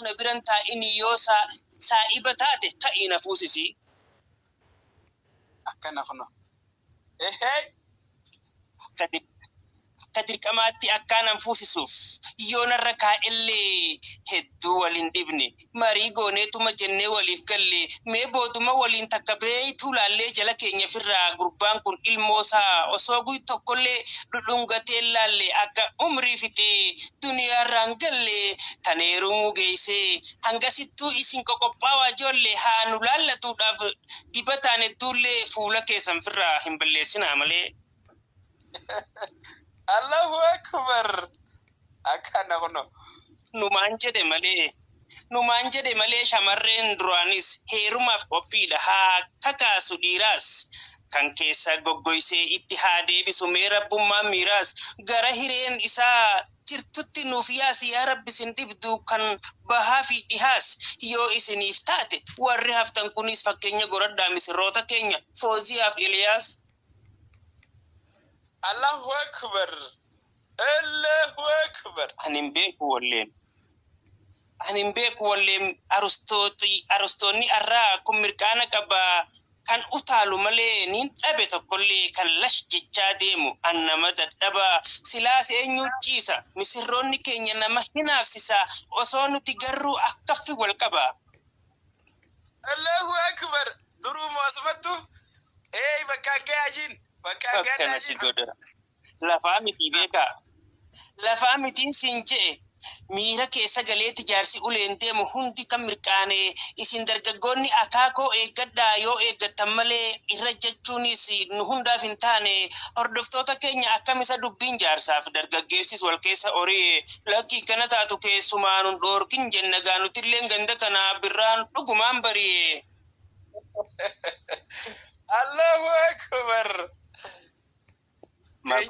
نبرنتا إني يوسا سائبتات كائن فوسسي أكنا خنا إيه كدر كماتي أكان فوسسوف يونا ركا اللي هدو ولين دبني ماريغو نيتو مجنة وليف كالي ميبودو ما ولين تكبي تولالي جلك ينفر غربان كون الموسى وصوغي تقولي لدنغتي اللالي أكا عمري فتي دنيا رانجلي تنيرو مغيسي هنگا ستو إسين كوكوباوا جولي هانو لالتو داف دبتاني دولي فولا كيسان فرا همبلي سنامالي الله أكبر أكنا خنا numaan jedhe malee shamarreen duraanis heerumaaf qophiidha haa kakaasu dhiiraas kan keessa goggoysee itti haa deebisu mee rabbummaan miiraas gara hireen isaa jirtutti nuuf yaasi yaa rabbi sin dhibdu kan bahaa fi dhihaas yoo isiniif taate warri haftan kunis fakkeenya goradhaa misirroota keenya Fooziyaaf Iliyaas. Allahu Akbar. Allahu Akbar. Anin beeku walleen arustonni arraa kun mirqaana qaba kan utaalu malee nin dhabe tokkollee kan lash jechaa deemu an nama dadhaba silaas eenyu ciisa misirroonni keenya nama hinaafsisa osoo nuti garuu akkaffi wal qaba. Allahu Akbar. Duruu moosfattu bakka gaajin bakka gaajin lafaa miti beeka lafaa mitiin siin je'e miira keessa galeeti jaarsi uleen deemu hundi kan mirqaane isin dargaggoonni akaakoo eeggadhaa yoo eeggattan malee irra jechuunis nu hundaaf hin taane hordoftoota keenya akkamisa dubbiin jaarsaaf dargaggeessis wal keessa horii lakkii kana taatu keessumaan dhoorkin jenna gaanutilleen ganda kana birraan dhugumaan bari'e. Allahu Akbar.